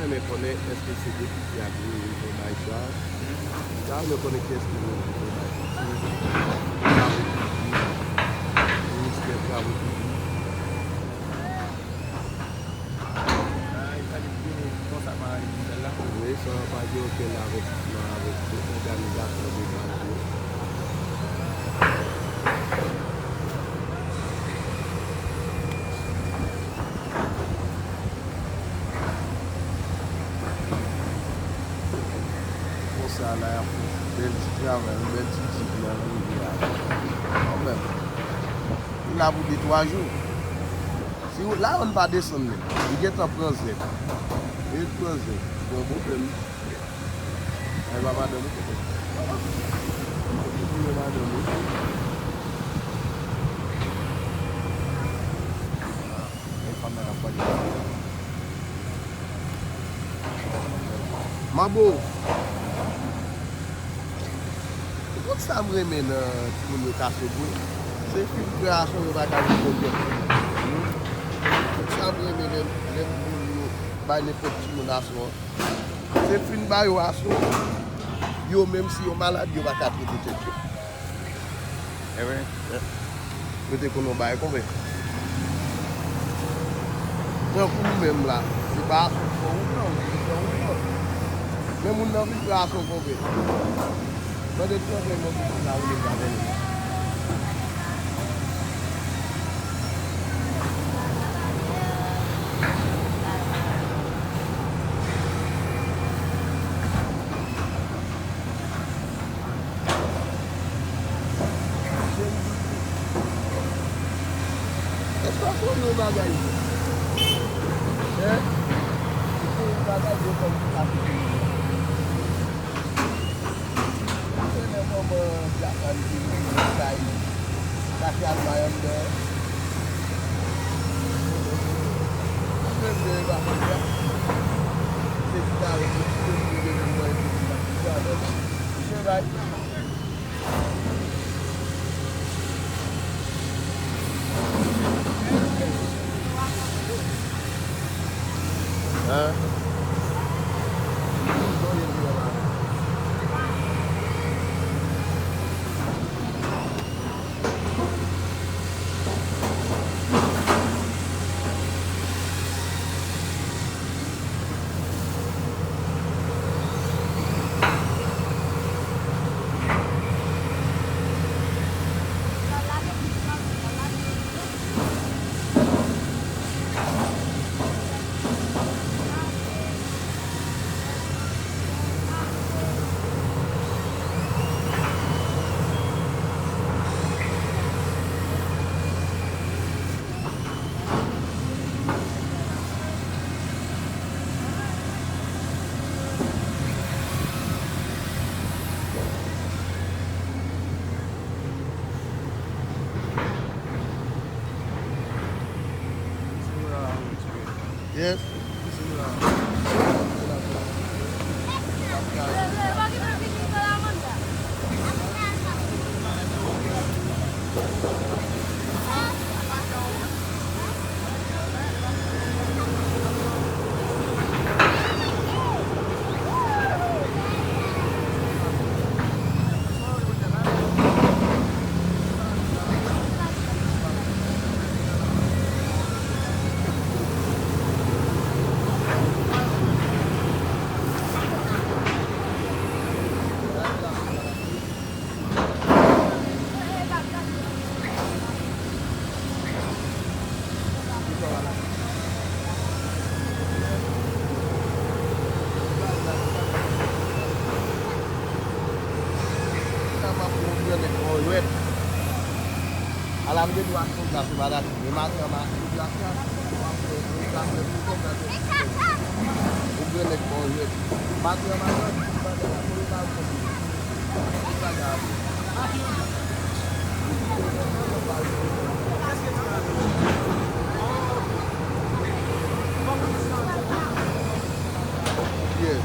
me connaît, est-ce que c'est depuis qui a pris le bail ça? Là, me connaît qu'est-ce que le bail. Ministère des Travaux publics. Oui, ça va pas dire que l'investissement avec l'organisation des banques. Pour ça, là, bel petit travail, bel petit type là, quand même. Il a pour des 3 jours. Si vous, là, on ne va pas descendre. Il est en prendre. Il prend Z. Bon, problème. Elle va pas donner. Elle va donner. Mabo, pourquoi ça me remet dans tout le cas? C'est une filtration de la qualité. Ça me remet dans les petits menaces. C'est une baillation. Yo, même si on est malade, yo va pas traiter. Eh oui. Peut-être qu'on va combien? Donc, nous-mêmes là, c'est pas pour nous. Même on a vu que la son combien. Mais de tout le monde là où les gars. Est-ce qu'on peut nous bagailler? Hein? Il faut nous bagailler comme ça. Yes. Alam dia dua tu dah sebarat. Memang sama belakang. Udah naik boleh. Batu mana? Yes.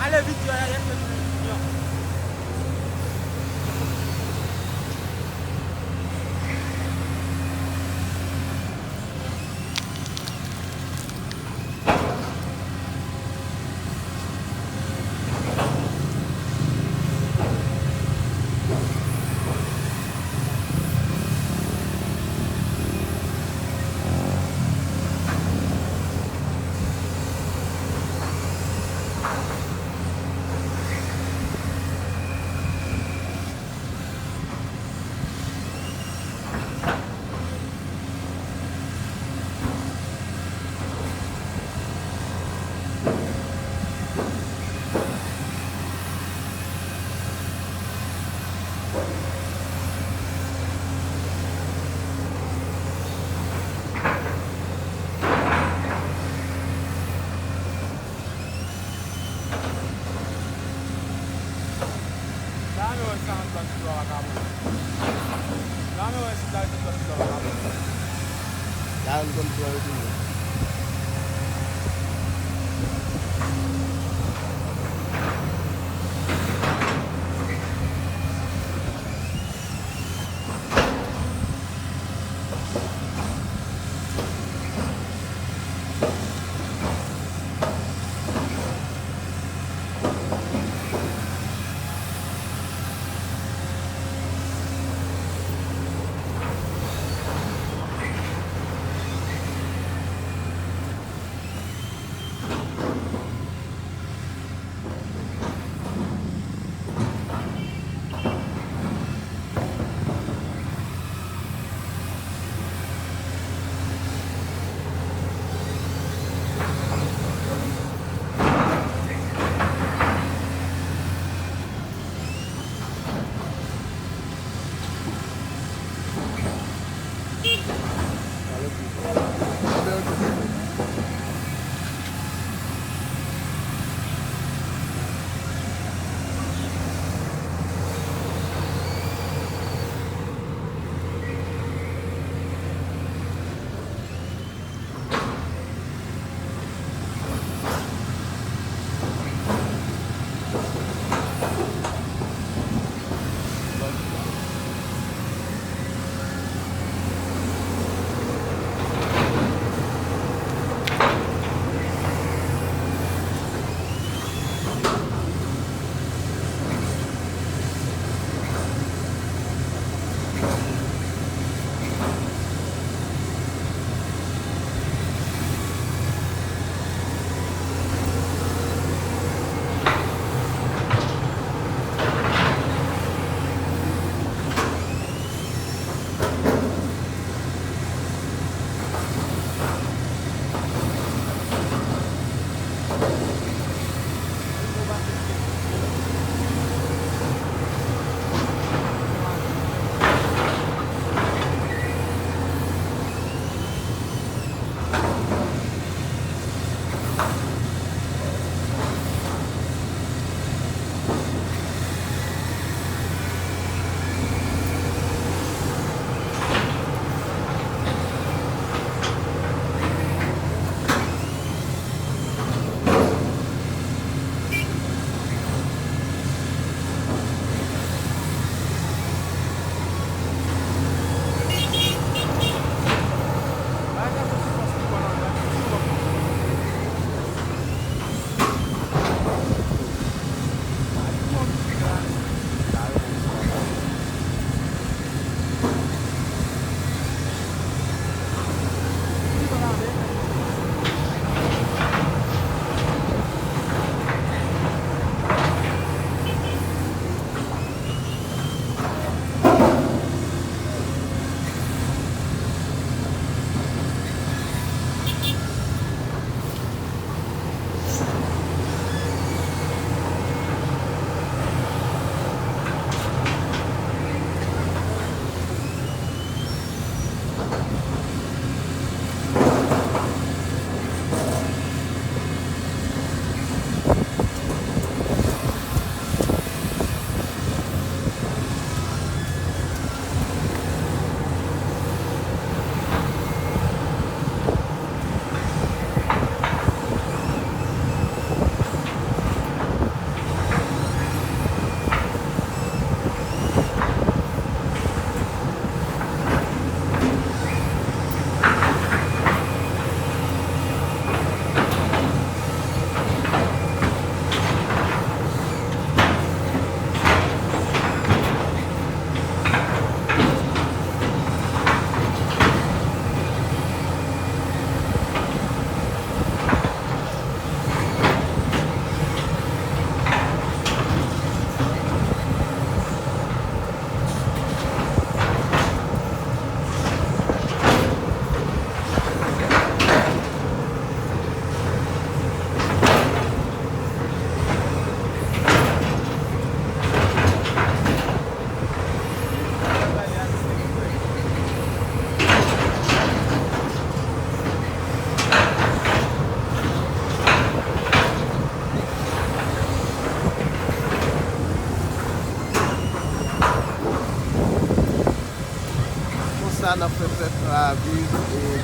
Allez vite, il y a Jangan kontrol itu. la ville et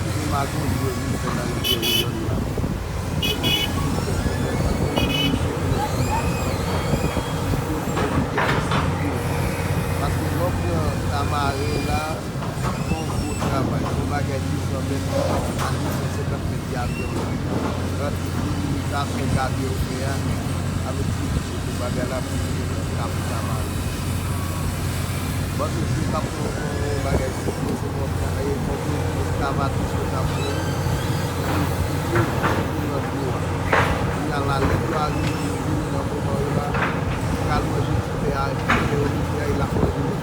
tout le matin, je vais dans les zones là. Parce que l'homme a maré là, bon gros travail, on va gagner 100 mètres à 150 mètres d'avion. Quand il a fait garder au créa, avec tout ce bagage là, pour la marée. Bon, c'est pas pour un bagage, c'est pour travailler pour tout, ça va tout ce qu'on il y a la lettre à l'île, dans le moment là, calme, je fais à il a fait une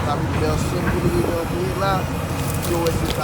la personne qui veut là, qui aurait été fait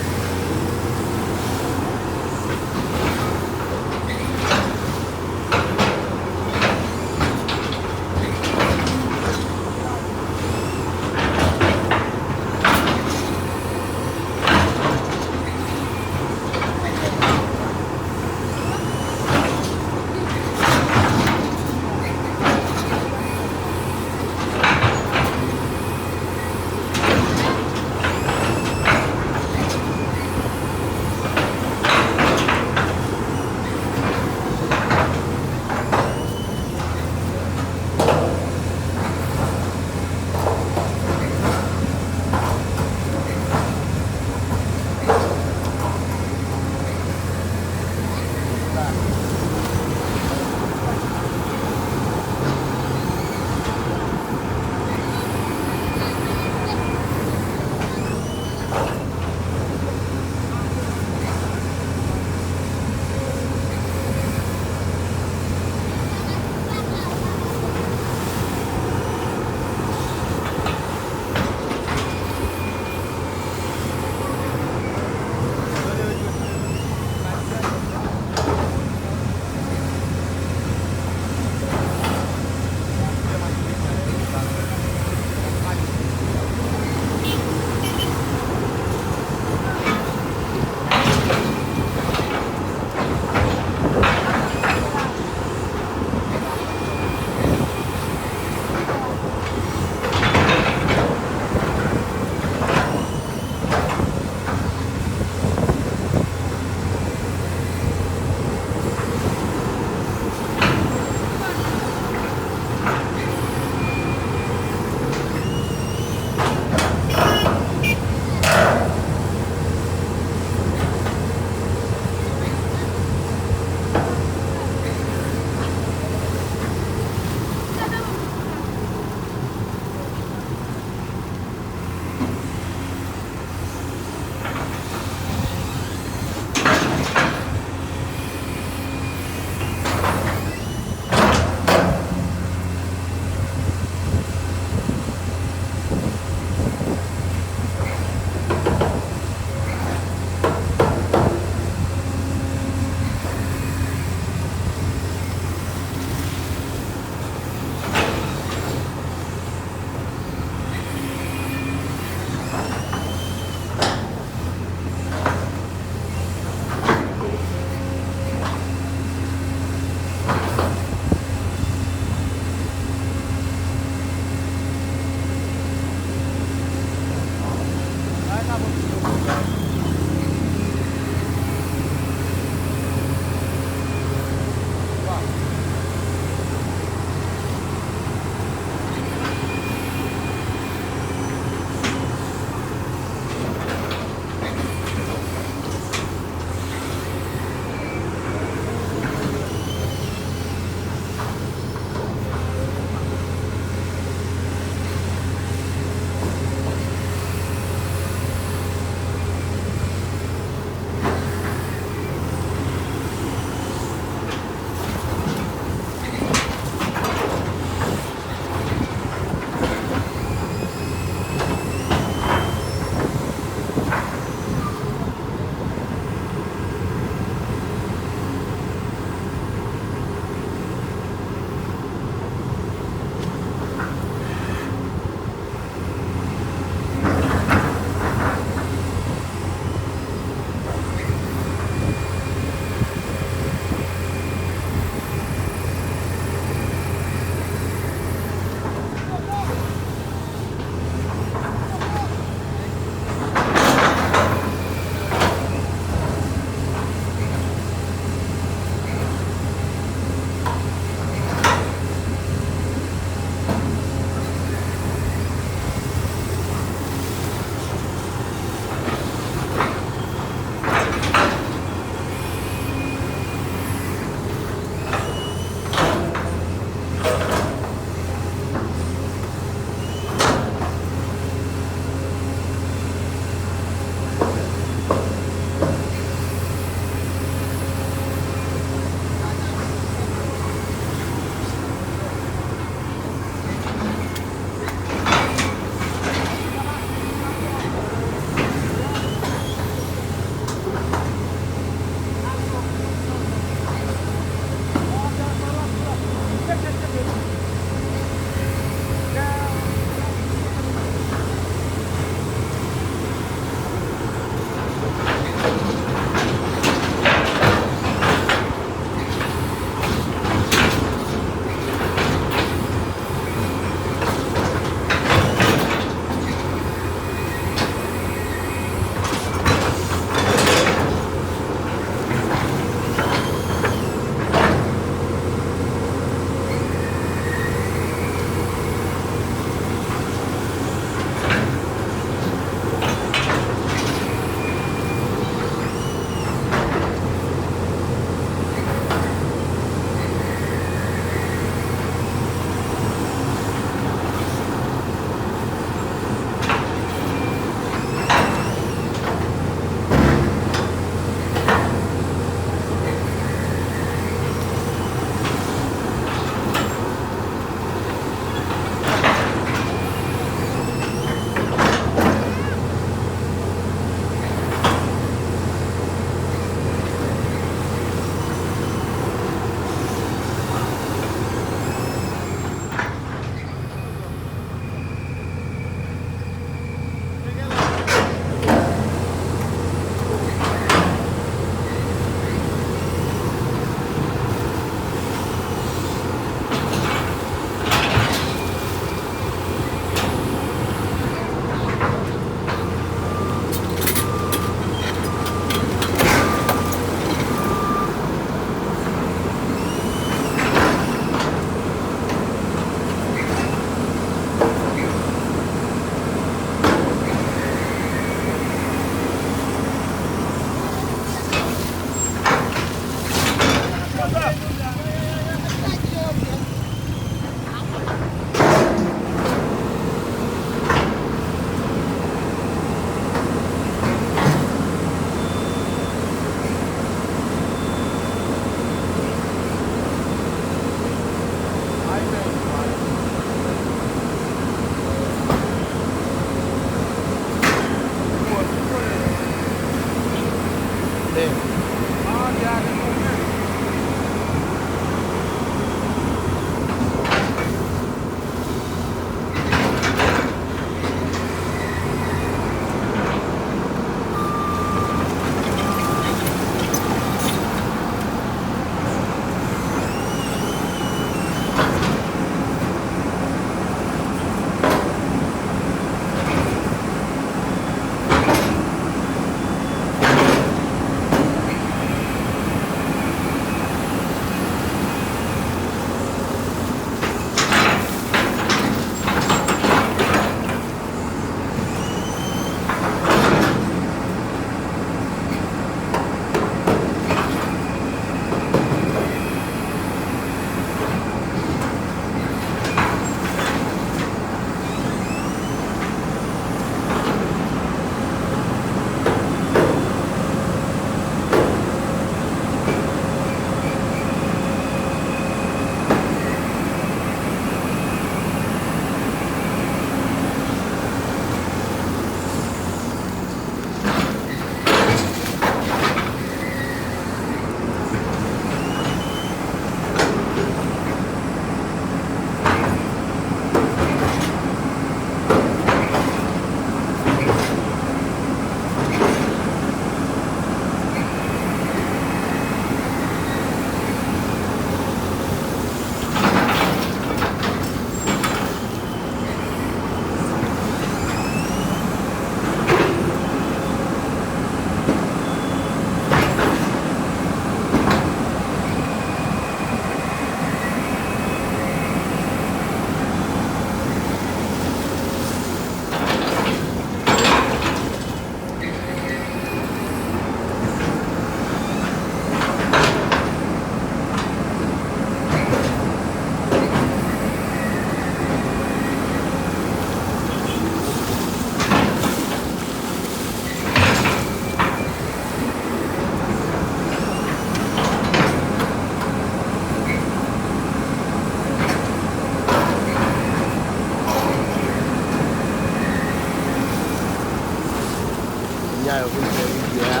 Nyayo kuingia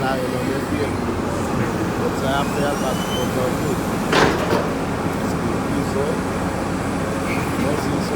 la inaonekana kwa after hapa kwa hizo basi hizo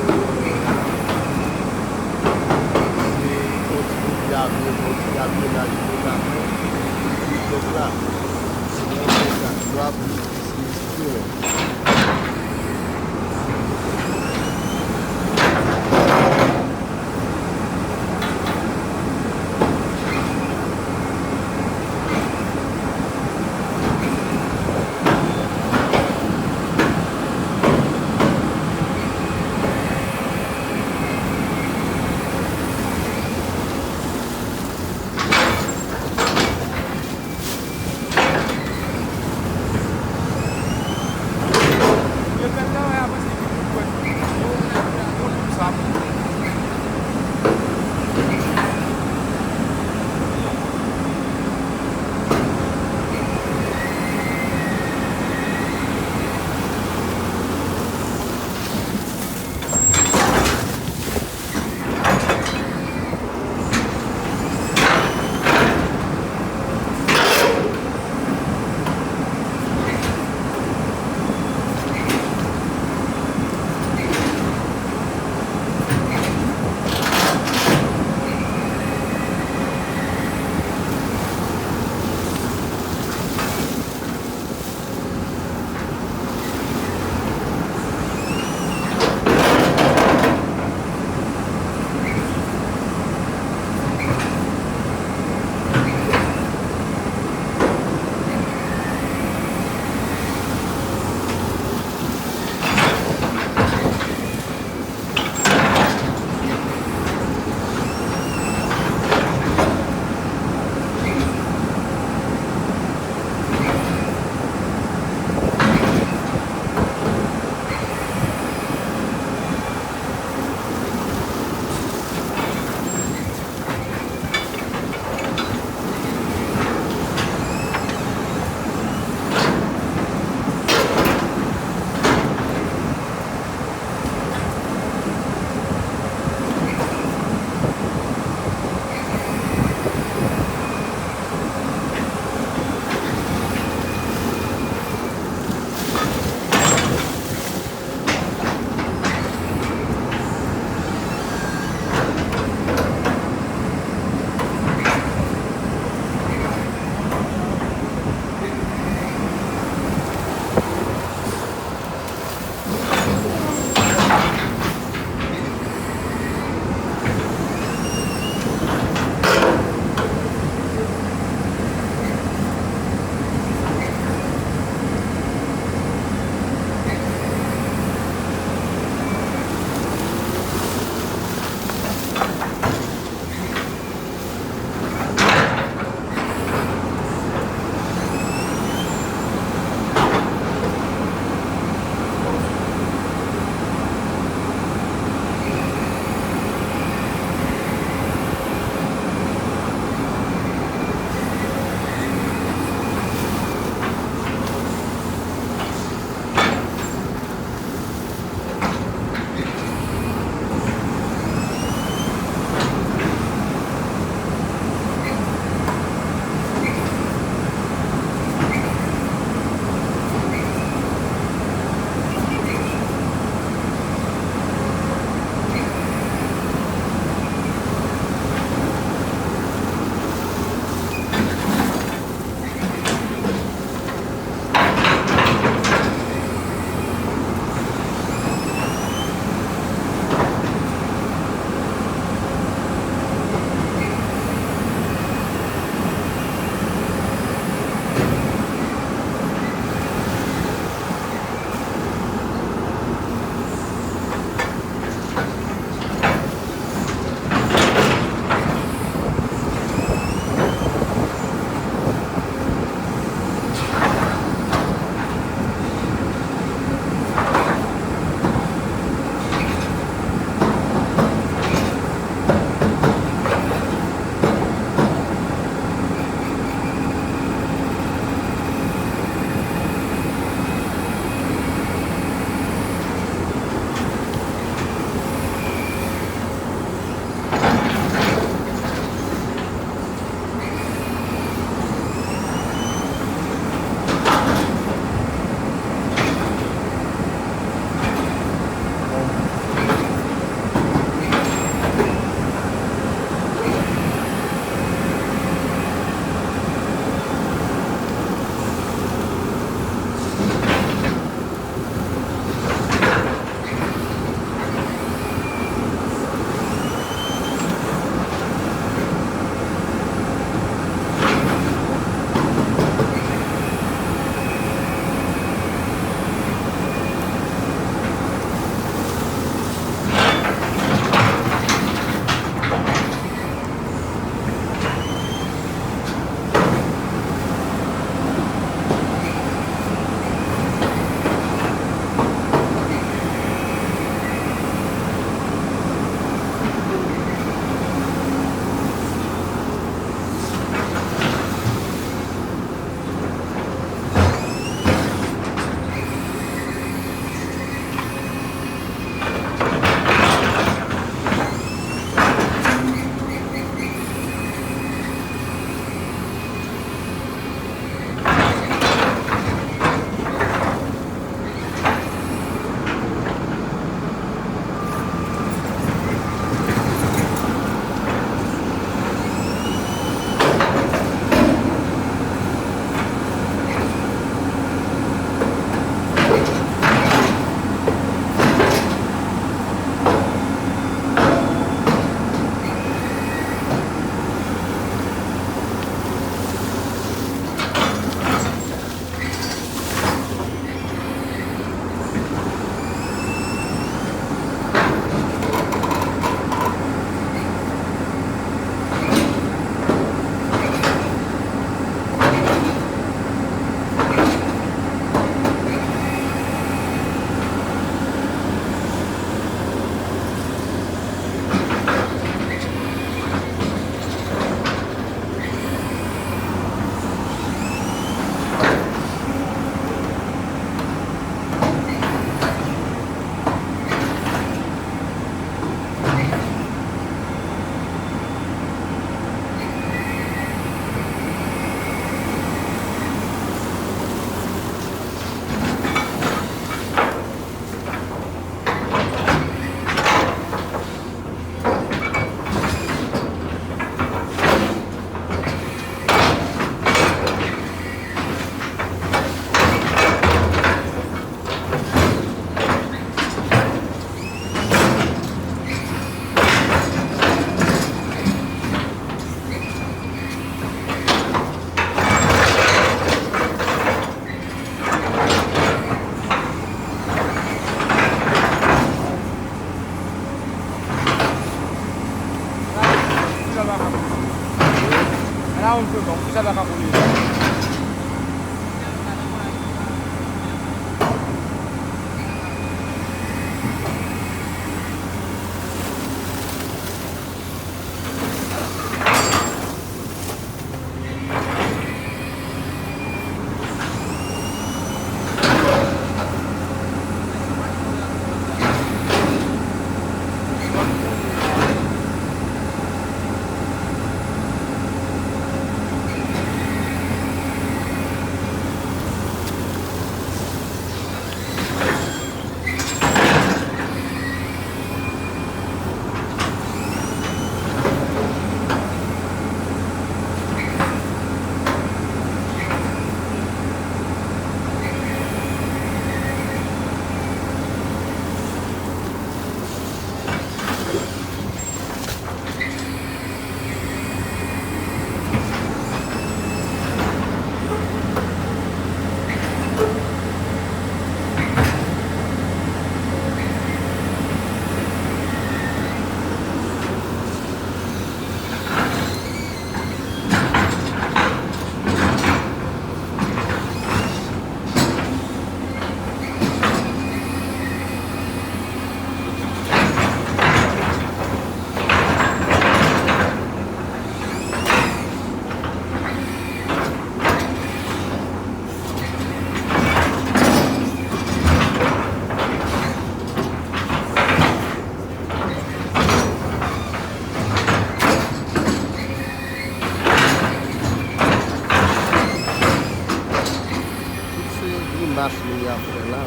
machine après là.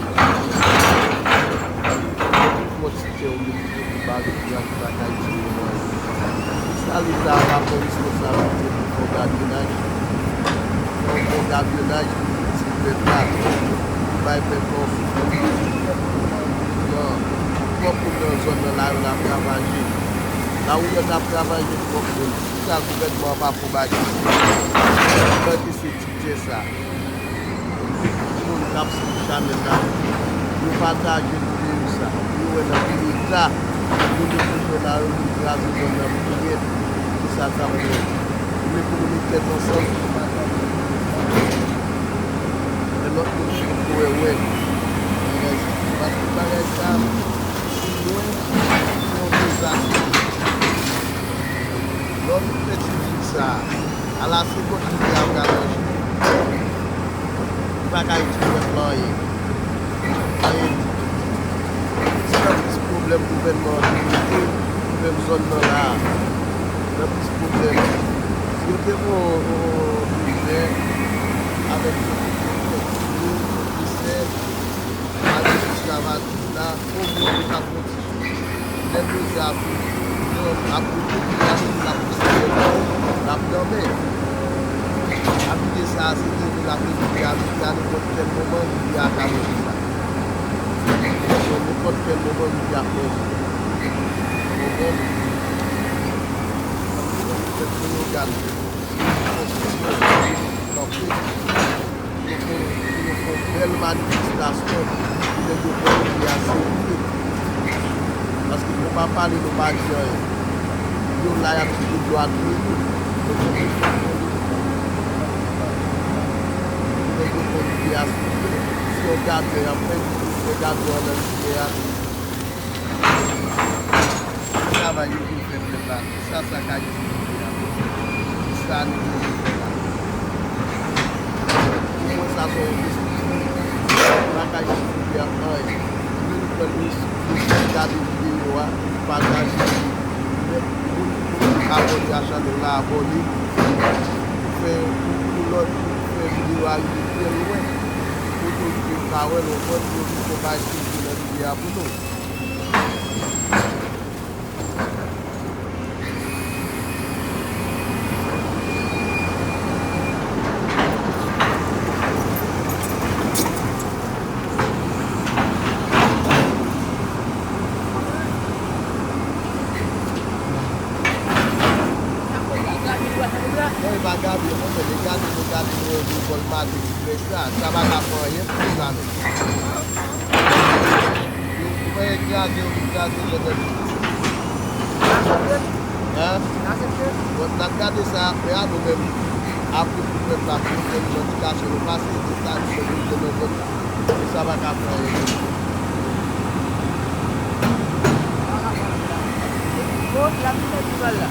Faut citer au milieu du bas de la ça l'État a la responsabilité pour le gardiennage. Pour le gardiennage, c'est le peuple là. Il va être confiant. Non, pas pour dans la zone là où on a travaillé. Là où on a travaillé, pour que si le gouvernement va pour bâtir, il faut que c'est ça. Nous n'avons jamais ça. Nous partageons ça. Nous avons l'État. Nous devons la remise de notre pays. Ça va pour les communautés ensemble. Et notre communauté, oui. Parce que par exemple, nous avons ça. Notre petit ça, à la seconde, il y a un garage. Il va pas utiliser le plan. C'est un petit problème gouvernement, même zone là. Un petit problème. Si vous avez un budget avec le lycée, avec l'esclavage, là, au moins, il va continuer. Les deux appuis, la poussière, la plombée. Appuyer ça, c'est que la politique à n'importe quel moment, il y a qu'à faire ça. N'importe quel moment, il y a qu'à faire ça. Belle manifestation de parce qu'il ne faut pas parler de matière. Nous là, il y a tout droit de si on garde après, on garde dans le travail qui fait là. Ça gagne. Ça nous ça sont regarder vidéo, partager, abonner à la chaîne de la abonner, faire vidéo à l'idée loin, pour tout le travail, le vote, pour ne pas expliquer la vidéo pour nous. Ça va t'apprendre pour ça. Vous pouvez écraser le hein? On a regardé ça après à nous-mêmes. Après, vous pouvez faire notre cache le passé, c'est ça, et ça va t'apprendre. La festival là.